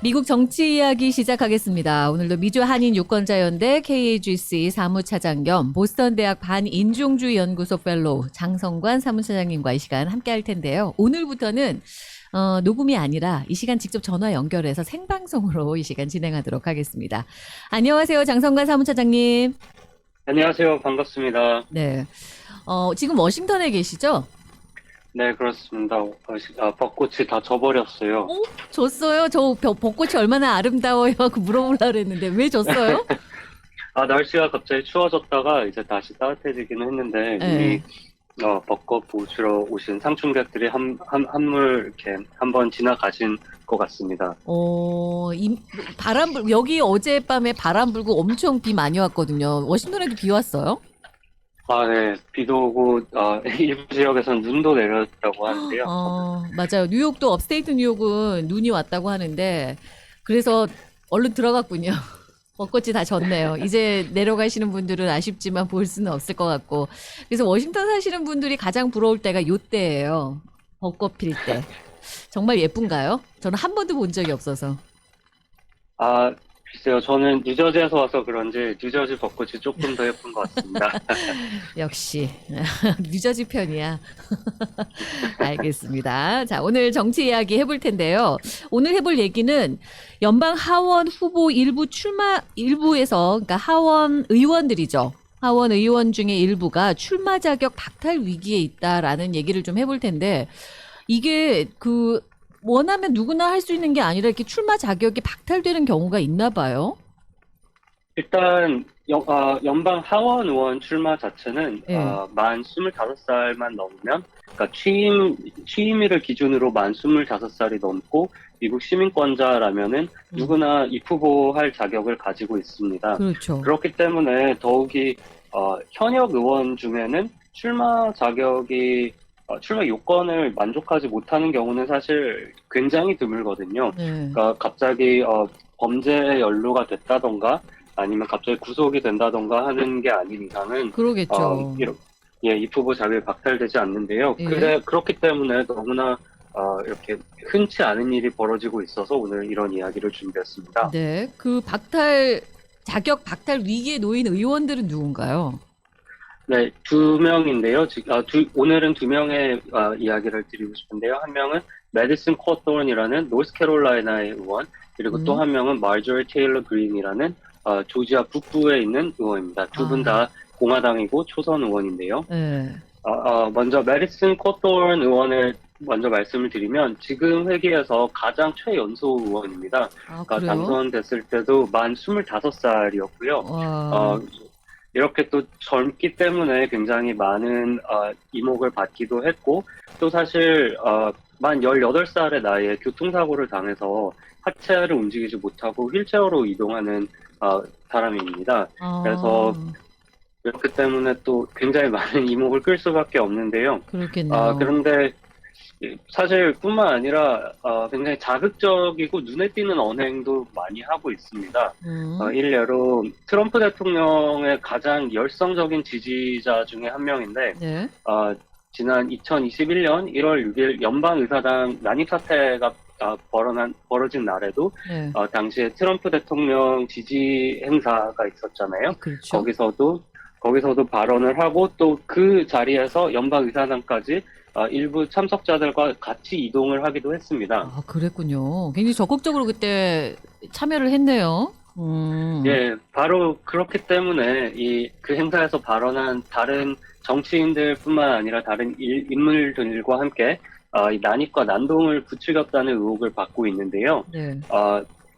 미국 정치 이야기 시작하겠습니다. 오늘도 미주 한인 유권자연대 KAGC 사무차장 겸 보스턴 대학 반인종주의 연구소 펠로우 장성관 사무차장님과 이 시간 함께 할 텐데요. 오늘부터는 녹음이 아니라 이 시간 직접 전화 연결해서 생방송으로 이 시간 진행하도록 하겠습니다. 안녕하세요, 장성관 사무차장님. 안녕하세요. 반갑습니다. 네. 지금 워싱턴에 계시죠? 네, 그렇습니다. 벚꽃이 다 져버렸어요. 졌어요? 저 벚꽃이 얼마나 아름다워요? 그 물어보려고 그랬는데 왜 졌어요? 날씨가 갑자기 추워졌다가 이제 다시 따뜻해지기는 했는데, 네. 이미, 벚꽃 보시러 오신 상충객들이 한물 이렇게 한번 지나가신 것 같습니다. 여기 어젯밤에 바람 불고 엄청 비 많이 왔거든요. 워싱턴에도 비 왔어요? 네. 비도 오고, 일부 지역에서는 눈도 내렸다고 하는데요. 맞아요. 뉴욕도 업스테이트 뉴욕은 눈이 왔다고 하는데, 그래서 얼른 들어갔군요. 벚꽃이 다 졌네요. 이제 내려가시는 분들은 아쉽지만 볼 수는 없을 것 같고. 그래서 워싱턴 사시는 분들이 가장 부러울 때가 요때예요. 벚꽃 필 때. 정말 예쁜가요? 저는 한 번도 본 적이 없어서. 글쎄요. 저는 뉴저지에서 와서 그런지 뉴저지 벚꽃이 조금 더 예쁜 것 같습니다. 역시 뉴저지 편이야. 알겠습니다. 자, 오늘 정치 이야기 해볼 텐데요. 오늘 해볼 얘기는 연방 하원 후보 일부에서, 그러니까 하원 의원들이죠. 하원 의원 중에 일부가 출마 자격 박탈 위기에 있다라는 얘기를 좀 해볼 텐데, 이게 원하면 누구나 할 수 있는 게 아니라 이렇게 출마 자격이 박탈되는 경우가 있나 봐요. 일단 연방 하원 의원 출마 자체는 네. 만 25살만 넘으면, 그러니까 취임일을 기준으로 만 25살이 넘고 미국 시민권자라면은 누구나 입후보할 자격을 가지고 있습니다. 그렇죠. 그렇기 때문에 더욱이 현역 의원 중에는 출마 요건을 만족하지 못하는 경우는 사실 굉장히 드물거든요. 네. 그러니까 갑자기 범죄에 연루가 됐다던가 아니면 갑자기 구속이 된다던가 하는 게 아닌 이상은 그러겠죠. 입후보 자격이 박탈되지 않는데요. 예. 그렇기 때문에 너무나 이렇게 흔치 않은 일이 벌어지고 있어서 오늘 이런 이야기를 준비했습니다. 네. 그 자격 박탈 위기에 놓인 의원들은 누군가요? 네, 두 명인데요. 오늘은 두 명의 이야기를 드리고 싶은데요. 한 명은 메디슨 코토론이라는 노스캐롤라이나의 의원, 그리고 또 한 명은 마저리 테일러 그린이라는 조지아 북부에 있는 의원입니다. 두 분 다 공화당이고 초선 의원인데요. 네. 먼저 메디슨 코토론 의원을 먼저 말씀을 드리면 지금 회기에서 가장 최연소 의원입니다. 그러니까 그래요? 당선됐을 때도 만 25살이었고요. 와. 이렇게 또 젊기 때문에 굉장히 많은 이목을 받기도 했고, 또 사실 만 18살의 나이에 교통사고를 당해서 하체를 움직이지 못하고 휠체어로 이동하는 사람입니다. 그래서 그렇기 때문에 또 굉장히 많은 이목을 끌 수밖에 없는데요. 그렇겠네요. 그런데 사실 뿐만 아니라 굉장히 자극적이고 눈에 띄는 언행도 많이 하고 있습니다. 일례로 트럼프 대통령의 가장 열성적인 지지자 중에 한 명인데, 네. 지난 2021년 1월 6일 연방의사당 난입사태가 벌어진 날에도 네. 당시에 트럼프 대통령 지지 행사가 있었잖아요. 그렇죠. 거기서도 발언을 하고 또 그 자리에서 연방의사당까지 일부 참석자들과 같이 이동을 하기도 했습니다. 그랬군요. 굉장히 적극적으로 그때 참여를 했네요. 예, 바로 그렇기 때문에 그 행사에서 발언한 다른 정치인들뿐만 아니라 다른 인물들과 함께 이 난입과 난동을 부추겼다는 의혹을 받고 있는데요. 네.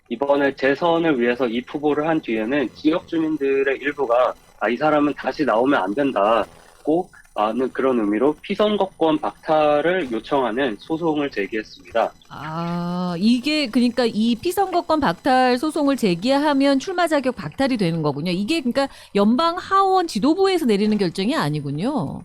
이번에 재선을 위해서 이 후보를 한 뒤에는 지역 주민들의 일부가 이 사람은 다시 나오면 안 된다고 는 그런 의미로 피선거권 박탈을 요청하는 소송을 제기했습니다. 이게 그러니까 이 피선거권 박탈 소송을 제기하면 출마 자격 박탈이 되는 거군요. 이게 그러니까 연방 하원 지도부에서 내리는 결정이 아니군요.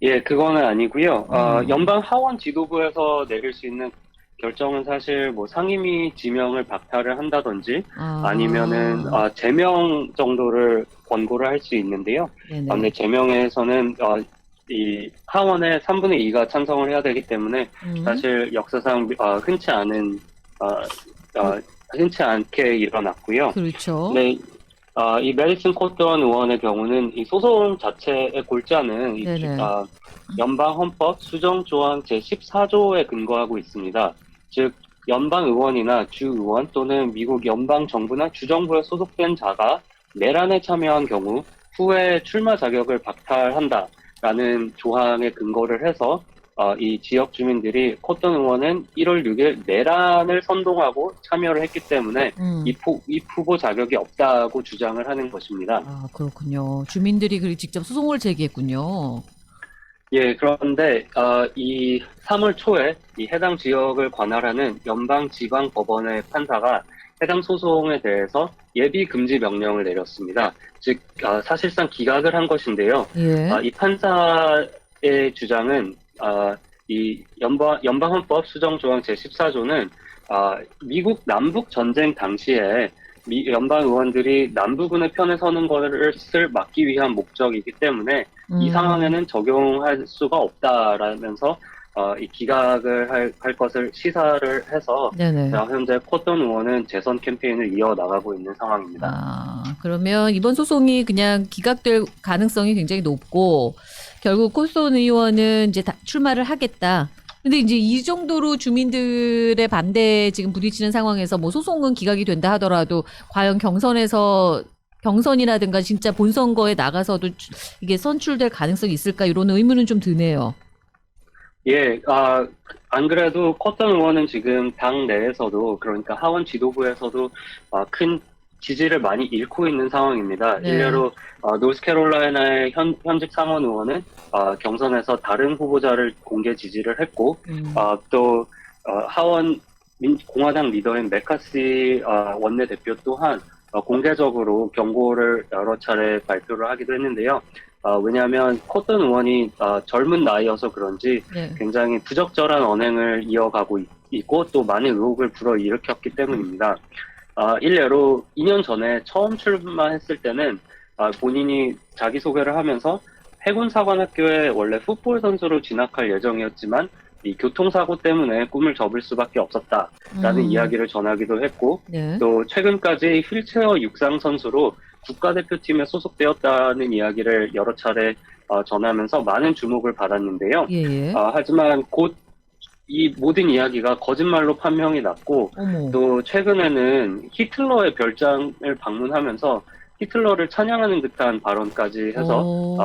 예, 그거는 아니고요. 연방 하원 지도부에서 내릴 수 있는 결정은 사실 뭐 상임위 지명을 박탈을 한다든지 아니면은 제명 정도를 권고를 할 수 있는데요. 근데 제명에서는 이 하원의 3분의 2가 찬성을 해야 되기 때문에 사실 역사상 흔치 않은 흔치 않게 일어났고요. 그렇죠. 네, 이 메디슨 코던 의원의 경우는 이 소송 자체의 골자는 네네. 연방 헌법 수정 조항 제14조에 근거하고 있습니다. 즉, 연방 의원이나 주 의원 또는 미국 연방 정부나 주정부에 소속된 자가 내란에 참여한 경우 후에 출마 자격을 박탈한다라는 조항에 근거를 해서 이 지역 주민들이 코튼 의원은 1월 6일 내란을 선동하고 참여를 했기 때문에 이 후보 자격이 없다고 주장을 하는 것입니다. 아, 그렇군요. 주민들이 직접 소송을 제기했군요. 예, 그런데 이 3월 초에 이 해당 지역을 관할하는 연방지방법원의 판사가 해당 소송에 대해서 예비 금지 명령을 내렸습니다. 즉 사실상 기각을 한 것인데요. 예. 이 판사의 주장은 이 연방헌법 수정조항 제14조는 미국 남북 전쟁 당시에 연방 의원들이 남부군의 편에 서는 것을 막기 위한 목적이기 때문에 이 상황에는 적용할 수가 없다라면서 이 기각을 할 것을 시사를 해서 네네. 현재 코튼 의원은 재선 캠페인을 이어나가고 있는 상황입니다. 아, 그러면 이번 소송이 그냥 기각될 가능성이 굉장히 높고 결국 코슨 의원은 이제 출마를 하겠다. 근데 이제 이 정도로 주민들의 반대에 지금 부딪히는 상황에서 뭐 소송은 기각이 된다 하더라도 과연 경선이라든가 진짜 본선거에 나가서도 이게 선출될 가능성이 있을까 이런 의문은 좀 드네요. 예, 안 그래도 코튼 의원은 지금 당 내에서도 그러니까 하원 지도부에서도 큰 지지를 많이 잃고 있는 상황입니다. 네. 일례로 노스캐롤라이나의 현직 상원 의원은 경선에서 다른 후보자를 공개 지지를 했고 또 하원 공화당 리더인 메카시 원내대표 또한 공개적으로 경고를 여러 차례 발표를 하기도 했는데요. 왜냐하면 코튼 의원이 젊은 나이여서 그런지 네. 굉장히 부적절한 언행을 이어가고 있고 또 많은 의혹을 불어일으켰기 때문입니다. 일례로 2년 전에 처음 출마했을 때는 본인이 자기소개를 하면서 해군사관학교에 원래 풋볼 선수로 진학할 예정이었지만 이 교통사고 때문에 꿈을 접을 수밖에 없었다라는 이야기를 전하기도 했고 네. 또 최근까지 휠체어 육상 선수로 국가대표팀에 소속되었다는 이야기를 여러 차례 전하면서 많은 주목을 받았는데요. 예. 하지만 곧 이 모든 이야기가 거짓말로 판명이 났고 어머. 또 최근에는 히틀러의 별장을 방문하면서 히틀러를 찬양하는 듯한 발언까지 해서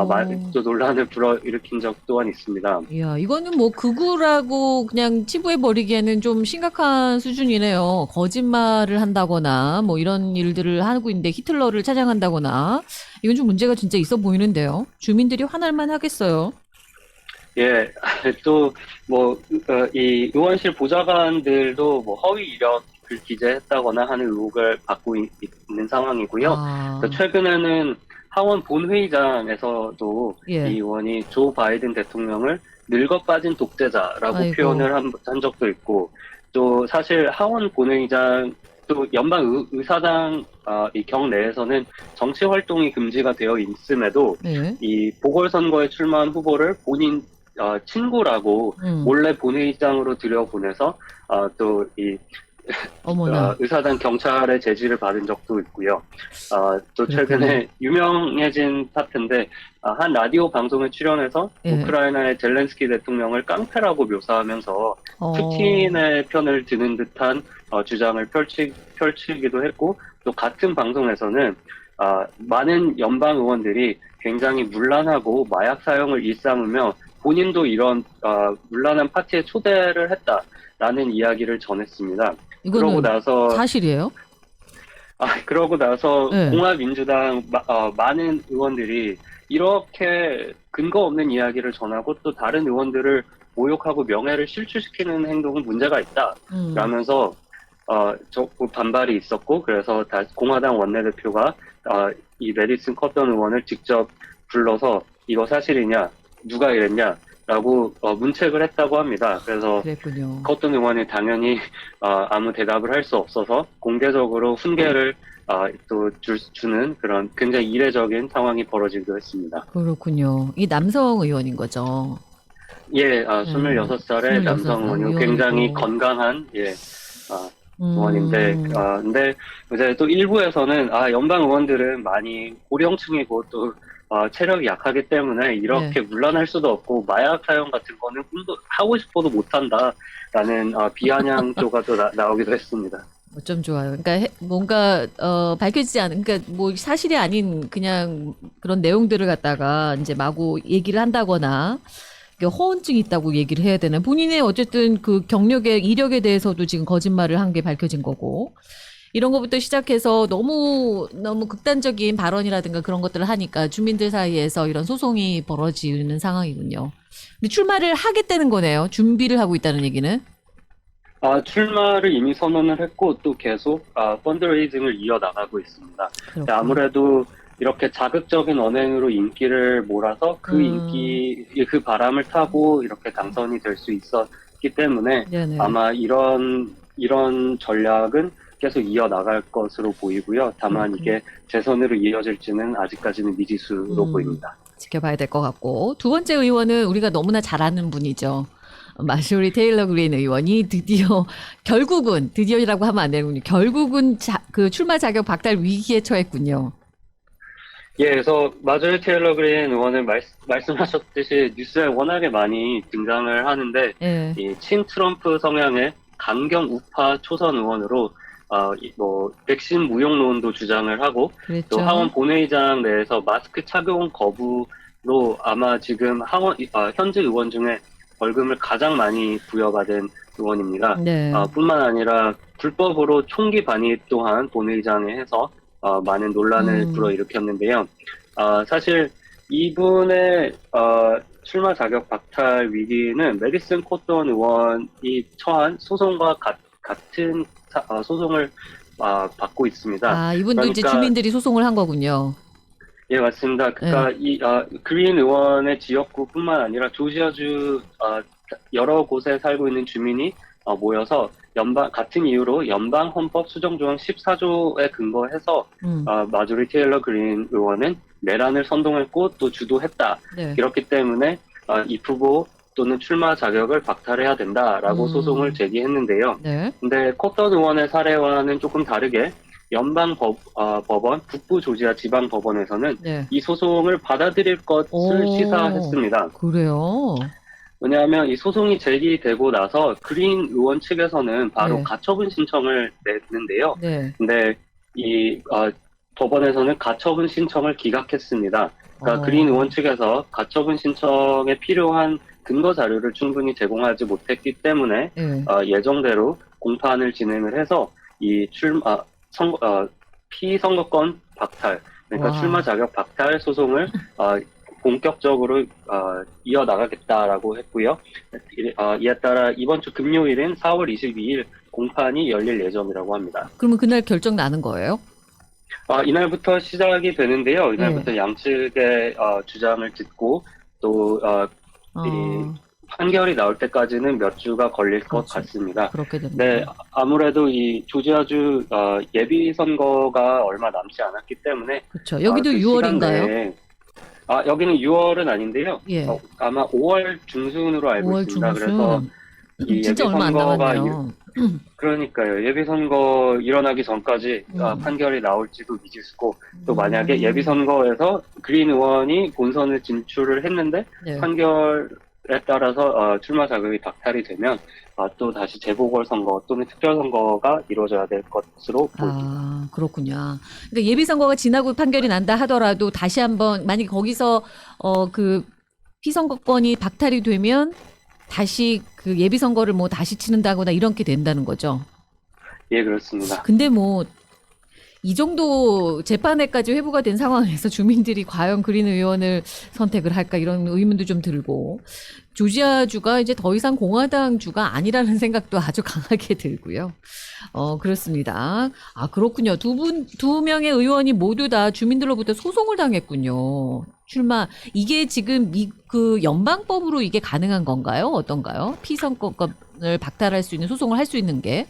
또 논란을 불어일으킨 적 또한 있습니다. 이야, 이거는 뭐 극우라고 그냥 치부해버리기에는 좀 심각한 수준이네요. 거짓말을 한다거나 뭐 이런 일들을 하고 있는데 히틀러를 찬양한다거나 이건 좀 문제가 진짜 있어 보이는데요. 주민들이 화날만 하겠어요. 예, 또 이 의원실 보좌관들도 허위 이력을 기재했다거나 하는 의혹을 받고 있는 상황이고요. 최근에는 하원 본회의장에서도 이 의원이 조 바이든 대통령을 늙어 빠진 독재자라고 표현을 한 적도 있고, 또 사실 하원 본회의장 또 연방 의사당 이 경내에서는 정치 활동이 금지가 되어 있음에도 이 보궐선거에 출마한 후보를 본인 친구라고 몰래 본회의장으로 들여보내서 또 이 의사당 경찰의 제지를 받은 적도 있고요. 또 최근에 유명해진 사태인데 한 라디오 방송에 출연해서 우크라이나의 젤렌스키 대통령을 깡패라고 묘사하면서 푸틴의 편을 드는 듯한 주장을 펼치기도 했고 또 같은 방송에서는 많은 연방 의원들이 굉장히 문란하고 마약 사용을 일삼으며 본인도 이런 문란한 파티에 초대를 했다라는 이야기를 전했습니다. 그러고 나서 사실이에요? 그러고 나서 공화민주당 많은 의원들이 이렇게 근거 없는 이야기를 전하고 또 다른 의원들을 모욕하고 명예를 실추시키는 행동은 문제가 있다라면서 반발이 있었고 그래서 공화당 원내대표가 이 메디슨 커튼 의원을 직접 불러서 이거 사실이냐 누가 이랬냐라고 문책을 했다고 합니다. 그래서 커튼 의원이 당연히 아무 대답을 할 수 없어서 공개적으로 훈계를 또 주는 그런 굉장히 이례적인 상황이 벌어지기도 했습니다. 그렇군요. 이 남성 의원인 거죠? 예, 26살의 남성 의원이고 굉장히 건강한 의원인데, 근데 이제 또 일부에서는 연방 의원들은 많이 고령층이고 또 체력이 약하기 때문에 이렇게 물러날 수도 없고 마약 사용 같은 거는 꿈도 하고 싶어도 못한다라는 비아냥 조가 또 나오기도 했습니다. 어쩜 좋아요. 그러니까 뭔가 밝혀지지 않은, 그러니까 뭐 사실이 아닌 그냥 그런 내용들을 갖다가 이제 마구 얘기를 한다거나 허언증이 있다고 얘기를 해야 되나. 본인의 어쨌든 그 경력의 이력에 대해서도 지금 거짓말을 한 게 밝혀진 거고. 이런 것부터 시작해서 너무 극단적인 발언이라든가 그런 것들을 하니까 주민들 사이에서 이런 소송이 벌어지는 상황이군요. 근데 출마를 하겠다는 거네요. 준비를 하고 있다는 얘기는. 출마를 이미 선언을 했고 또 계속 펀드레이징을 이어나가고 있습니다. 그렇구나. 아무래도 이렇게 자극적인 언행으로 인기를 몰아서 그 바람을 타고 이렇게 당선이 될 수 있었기 때문에 네네. 아마 이런 전략은 계속 이어나갈 것으로 보이고요. 다만 이게 재선으로 이어질지는 아직까지는 미지수로 보입니다. 지켜봐야 될 것 같고. 두 번째 의원은 우리가 너무나 잘 아는 분이죠. 마쇼리 테일러 그린 의원이 드디어라고 하면 안 되는군요. 결국은 그 출마 자격 박탈 위기에 처했군요. 예, 그래서 마조리 테일러 그린 의원은 말씀하셨듯이 뉴스에 워낙에 많이 등장을 하는데 예. 이 친트럼프 성향의 강경 우파 초선 의원으로 백신 무용론도 주장을 하고 그랬죠. 또 하원 본회의장 내에서 마스크 착용 거부로 아마 지금 현직 의원 중에 벌금을 가장 많이 부여받은 의원입니다. 네. 뿐만 아니라 불법으로 총기 반입 또한 본회의장에 해서 많은 논란을 불어일으켰는데요. 사실 이분의 출마 자격 박탈 위기는 메디슨 코ton 의원이 처한 소송과 같은 소송을 받고 있습니다. 이분도 이제 주민들이 소송을 한 거군요. 예, 맞습니다. 그러니까 이 그린 의원의 지역구뿐만 아니라 조지아주 여러 곳에 살고 있는 주민이 모여서 같은 이유로 연방 헌법 수정조항 14조에 근거해서 마조리 테일러 그린 의원은 내란을 선동했고 또 주도했다. 네. 이렇기 때문에 이 후보 또는 출마 자격을 박탈해야 된다라고 소송을 제기했는데요. 네. 근데 코ton 의원의 사례와는 조금 다르게 연방 법원, 북부 조지아 지방 법원에서는 네. 이 소송을 받아들일 것을 시사했습니다. 그래요? 왜냐하면 이 소송이 제기되고 나서 그린 의원 측에서는 바로 네. 가처분 신청을 냈는데요. 네. 근데 이 법원에서는 가처분 신청을 기각했습니다. 그러니까 그린 의원 측에서 가처분 신청에 필요한 근거 자료를 충분히 제공하지 못했기 때문에 네. 예정대로 공판을 진행을 해서 이 피선거권 박탈, 그러니까 출마 자격 박탈 소송을 본격적으로 이어나가겠다라고 했고요. 이에 따라 이번 주 금요일인 4월 22일 공판이 열릴 예정이라고 합니다. 그러면 그날 결정 나는 거예요? 이날부터 시작이 되는데요. 이날부터 네. 양측의 주장을 듣고 또 이 판결이 나올 때까지는 몇 주가 걸릴 것 같습니다. 그렇게 됩니다. 네, 아무래도 이 조지아주 예비 선거가 얼마 남지 않았기 때문에 그렇죠. 여기도 그 6월인가요? 여기는 6월은 아닌데요. 예. 아마 5월 중순으로 알고 5월 있습니다. 중순. 그래서 이 진짜 예비 얼마 안 선거가 남았네요. 그러니까요. 예비 선거 일어나기 전까지 판결이 나올지도 미지수고 또 만약에 예비 선거에서 그린 의원이 본선을 진출을 했는데 네. 판결에 따라서 출마 자격이 박탈이 되면 또 다시 재보궐선거 또는 특별선거가 이루어져야 될 것으로 보입니다. 그렇군요. 그러니까 예비선거가 지나고 판결이 난다 하더라도 다시 한번 만약에 거기서 그 피선거권이 박탈이 되면 다시 그 예비선거를 뭐 다시 치른다거나 이렇게 된다는 거죠. 예, 그렇습니다. 근데 뭐 이 정도 재판에까지 회부가 된 상황에서 주민들이 과연 그린 의원을 선택을 할까 이런 의문도 좀 들고 조지아주가 이제 더 이상 공화당 주가 아니라는 생각도 아주 강하게 들고요. 그렇습니다. 그렇군요. 두 명의 의원이 모두 다 주민들로부터 소송을 당했군요. 출마. 이게 지금 그 연방법으로 이게 가능한 건가요? 어떤가요? 피선거권을 박탈할 수 있는 소송을 할 수 있는 게?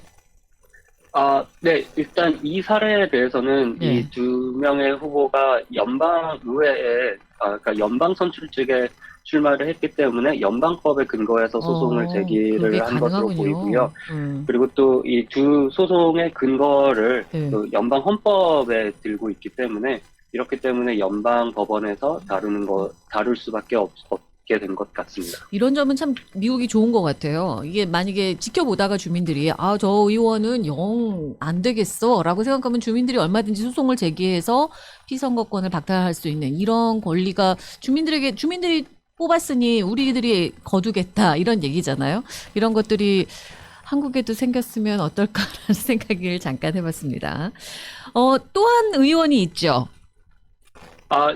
네. 일단 이 사례에 대해서는 네. 이 두 명의 후보가 연방의회에, 그러니까 연방 선출직에 출마를 했기 때문에 연방법에 근거해서 소송을 그게 제기를 한 것으로 가능하군요. 보이고요. 그리고 또 이 두 소송의 근거를 네. 또 연방 헌법에 들고 있기 때문에 이렇기 때문에 연방 법원에서 다룰 수밖에 없게 된 것 같습니다. 이런 점은 참 미국이 좋은 것 같아요. 이게 만약에 지켜보다가 주민들이 저 의원은 영 안 되겠어라고 생각하면 주민들이 얼마든지 소송을 제기해서 피선거권을 박탈할 수 있는 이런 권리가 주민들이 뽑았으니 우리들이 거두겠다 이런 얘기잖아요. 이런 것들이 한국에도 생겼으면 어떨까라는 생각을 잠깐 해봤습니다. 또한 의원이 있죠.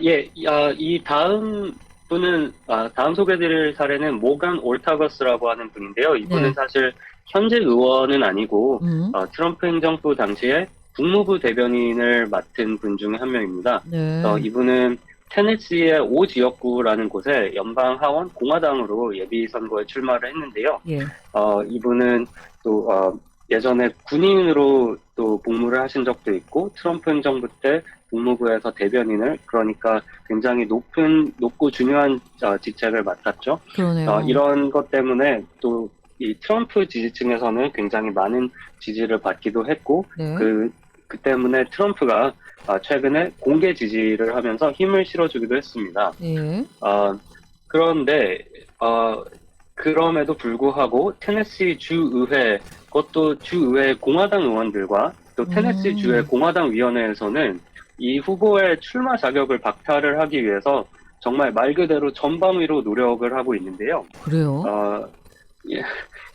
예, 이 다음 분은, 다음 소개드릴 사례는 모간 올타거스라고 하는 분인데요. 이분은 네. 사실 현재 의원은 아니고, 음. 트럼프 행정부 당시에 국무부 대변인을 맡은 분 중에 한 명입니다. 네. 이분은 테네시의 5지역구라는 곳에 연방 하원 공화당으로 예비 선거에 출마를 했는데요. 예. 이분은 또, 예전에 군인으로 또 복무를 하신 적도 있고, 트럼프 행정부 때 국무부에서 대변인을, 그러니까 굉장히 높고 중요한 직책을 맡았죠. 그러네요. 이런 것 때문에 또 이 트럼프 지지층에서는 굉장히 많은 지지를 받기도 했고, 네. 그 때문에 트럼프가 최근에 공개 지지를 하면서 힘을 실어주기도 했습니다. 예. 그런데 그럼에도 불구하고 테네시 주의회, 그것도 주의회 공화당 의원들과 또 테네시 주의 공화당 위원회에서는 이 후보의 출마 자격을 박탈을 하기 위해서 정말 말 그대로 전방위로 노력을 하고 있는데요. 그래요.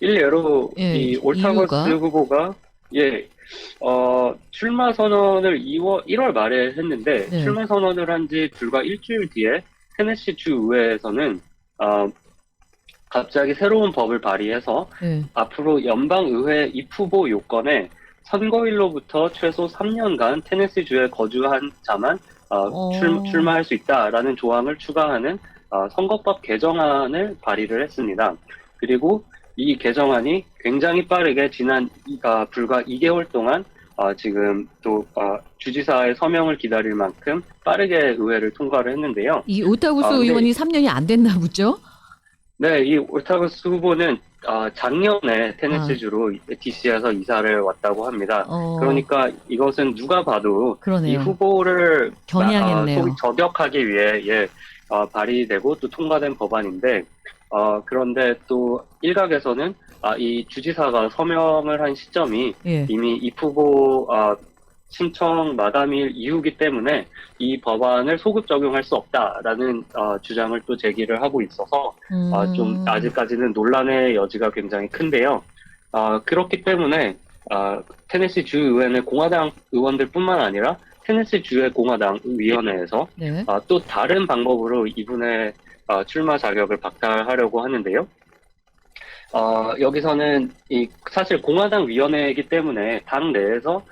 일례로 예, 이 이유가? 올타거스 후보가 출마 선언을 1월 말에 했는데 네. 출마 선언을 한 지 불과 일주일 뒤에 테네시 주의회에서는 갑자기 새로운 법을 발의해서 예. 앞으로 연방의회 입후보 요건에 선거일로부터 최소 3년간 테네시주에 거주한 자만 출마할 수 있다라는 조항을 추가하는 선거법 개정안을 발의를 했습니다. 그리고 이 개정안이 굉장히 빠르게 불과 2개월 동안 지금 또 주지사의 서명을 기다릴 만큼 빠르게 의회를 통과를 했는데요. 이 오타구스 의원이 3년이 안 됐나 보죠? 네, 이 올타거스 후보는 작년에 테네시주로 DC에서 이사를 왔다고 합니다. 그러니까 이것은 누가 봐도 그러네요. 이 후보를 겨냥했네요. 소위 저격하기 위해 발의되고 또 통과된 법안인데 그런데 또 일각에서는 이 주지사가 서명을 한 시점이 예. 이미 이 후보 신청 마감일 이후기 때문에 이 법안을 소급 적용할 수 없다라는 주장을 또 제기를 하고 있어서 좀 아직까지는 논란의 여지가 굉장히 큰데요. 그렇기 때문에 테네시 주의회는 공화당 의원들뿐만 아니라 테네시 주의 공화당 위원회에서 네. 또 다른 방법으로 이분의 출마 자격을 박탈하려고 하는데요. 여기서는 사실 공화당 위원회이기 때문에 당 내에서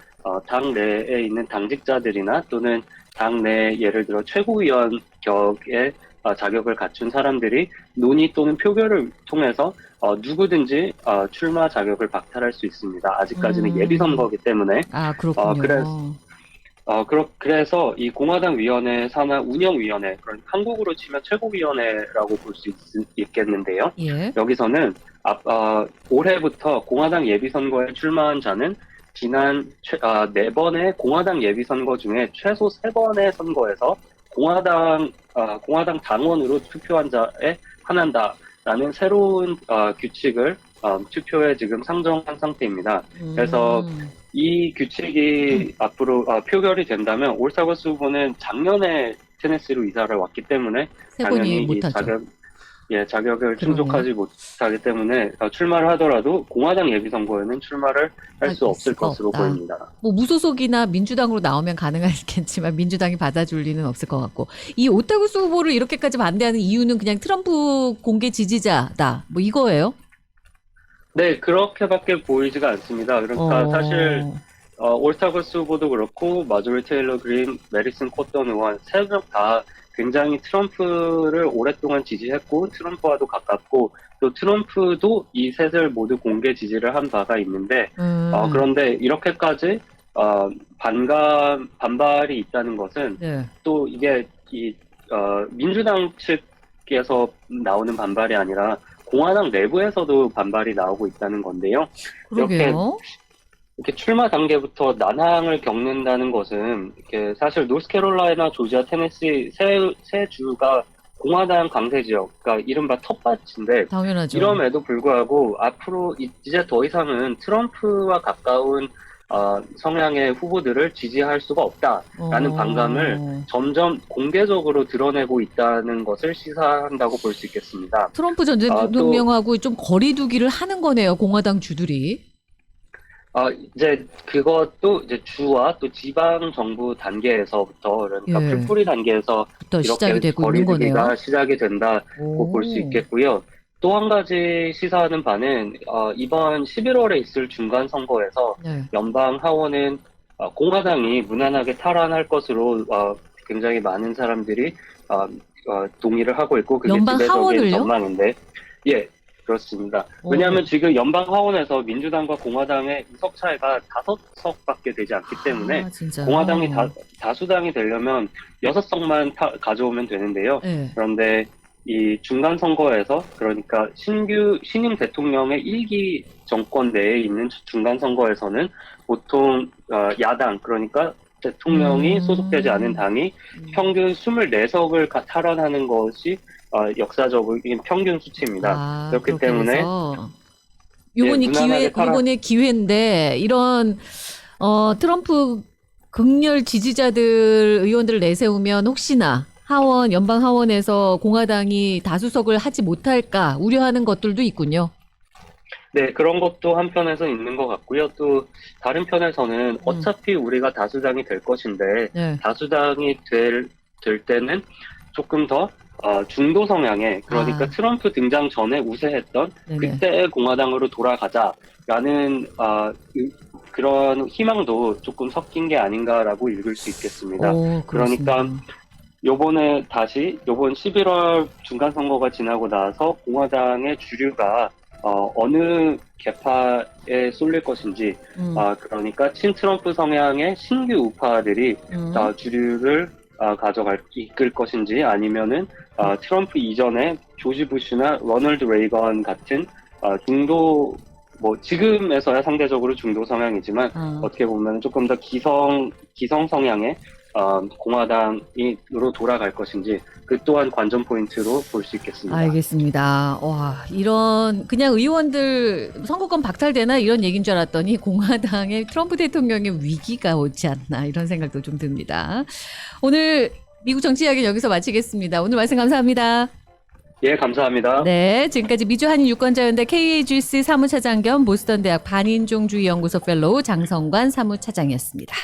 당 내에 있는 당직자들이나 또는 당 내 예를 들어 최고위원 격의 자격을 갖춘 사람들이 논의 또는 표결을 통해서 누구든지 출마 자격을 박탈할 수 있습니다. 아직까지는 예비 선거이기 때문에. 그렇군요. 그래서 이 공화당 위원회 산하 운영위원회, 그런 한국으로 치면 최고위원회라고 볼 수 있겠는데요. 예. 여기서는 올해부터 공화당 예비선거에 출마한 자는 지난 4번의 공화당 예비선거 중에 최소 3번의 선거에서 공화당 당원으로 투표한 자에 한한다라는 새로운 규칙을 투표에 지금 상정한 상태입니다. 그래서 이 규칙이 앞으로 표결이 된다면 올타거스 후보는 작년에 테네시로 이사를 왔기 때문에 당연히 이 자격을 충족하지 못하기 때문에 출마를 하더라도 공화당 예비선거에는 출마를 할 수 없을 것으로 보입니다. 뭐 무소속이나 민주당으로 나오면 가능하겠지만 민주당이 받아줄 리는 없을 것 같고, 이 오타구스 후보를 이렇게까지 반대하는 이유는 그냥 트럼프 공개 지지자다 뭐 이거예요? 네, 그렇게밖에 보이지가 않습니다. 그러니까 사실 올타거스 후보도 그렇고 마조리 테일러 그린, 메리슨 코턴 의원 3명 다 굉장히 트럼프를 오랫동안 지지했고 트럼프와도 가깝고 또 트럼프도 이 셋을 모두 공개 지지를 한 바가 있는데 그런데 이렇게까지 반발이 있다는 것은 또 이게 민주당 측 쪽에서 나오는 반발이 아니라 공화당 내부에서도 반발이 나오고 있다는 건데요. 그러게요. 이렇게 출마 단계부터 난항을 겪는다는 것은 이렇게 사실 노스캐롤라이나, 조지아, 테네시 세 주가 공화당 강세 지역, 그러니까 이른바 텃밭인데 당연하죠. 이럼에도 불구하고 앞으로 이제 더 이상은 트럼프와 가까운 성향의 후보들을 지지할 수가 없다라는 반감을 점점 공개적으로 드러내고 있다는 것을 시사한다고 볼 수 있겠습니다. 트럼프 전 대통령하고 좀 거리두기를 하는 거네요, 공화당 주들이. 이제 그것도 이제 주와 또 지방 정부 단계에서부터 그러니까 예. 풀뿌리 단계에서 부터 시작이 이렇게 되고 있는 거네요. 거리두기가 시작이 된다고 볼 수 있겠고요. 또 한 가지 시사하는 바는 이번 11월에 있을 중간 선거에서 네. 연방 하원은 공화당이 무난하게 탈환할 것으로 굉장히 많은 사람들이 동의를 하고 있고 그게 연방 지배적인 하원을요? 전망인데 예. 그렇습니다. 왜냐하면 지금 연방 하원에서 민주당과 공화당의 의석 차이가 5석밖에 되지 않기 때문에 진짜요? 공화당이 다수당이 되려면 6석만 가져오면 되는데요. 네. 그런데 이 중간 선거에서 그러니까 신임 대통령의 1기 정권 내에 있는 중간 선거에서는 보통 야당 그러니까 대통령이 소속되지 않은 당이 평균 24석을 탈환하는 것이 역사적인 평균 수치입니다. 그렇기 때문에 요번의 기회인데 이런 트럼프 극렬 지지자들 의원들을 내세우면 혹시나 연방 하원에서 공화당이 다수석을 하지 못할까 우려하는 것들도 있군요. 네, 그런 것도 한편에서 있는 것 같고요. 또 다른 편에서는 어차피 우리가 다수당이 될 것인데 네. 다수당이 될 때는 조금 더 중도 성향의 그러니까 트럼프 등장 전에 우세했던 그때의 공화당으로 돌아가자라는 그런 희망도 조금 섞인 게 아닌가라고 읽을 수 있겠습니다. 그러니까 요번 11월 중간 선거가 지나고 나서 공화당의 주류가 어느 계파에 쏠릴 것인지 그러니까 친트럼프 성향의 신규 우파들이 주류를 이끌 것인지 아니면은 트럼프 이전에 조지 부시나 로널드 레이건 같은 중도 지금에서야 상대적으로 중도 성향이지만 어떻게 보면 조금 더 기성 성향의 공화당으로 돌아갈 것인지 그 또한 관전 포인트로 볼 수 있겠습니다. 알겠습니다. 와, 그냥 의원들 선거권 박탈되나 이런 얘기인 줄 알았더니 공화당의 트럼프 대통령의 위기가 오지 않나 이런 생각도 좀 듭니다. 오늘 미국 정치 이야기는 여기서 마치겠습니다. 오늘 말씀 감사합니다. 예, 감사합니다. 네, 지금까지 미주 한인 유권자연대 KAGC 사무차장 겸 보스턴 대학 반인종주의 연구소 펠로우 장성관 사무차장이었습니다.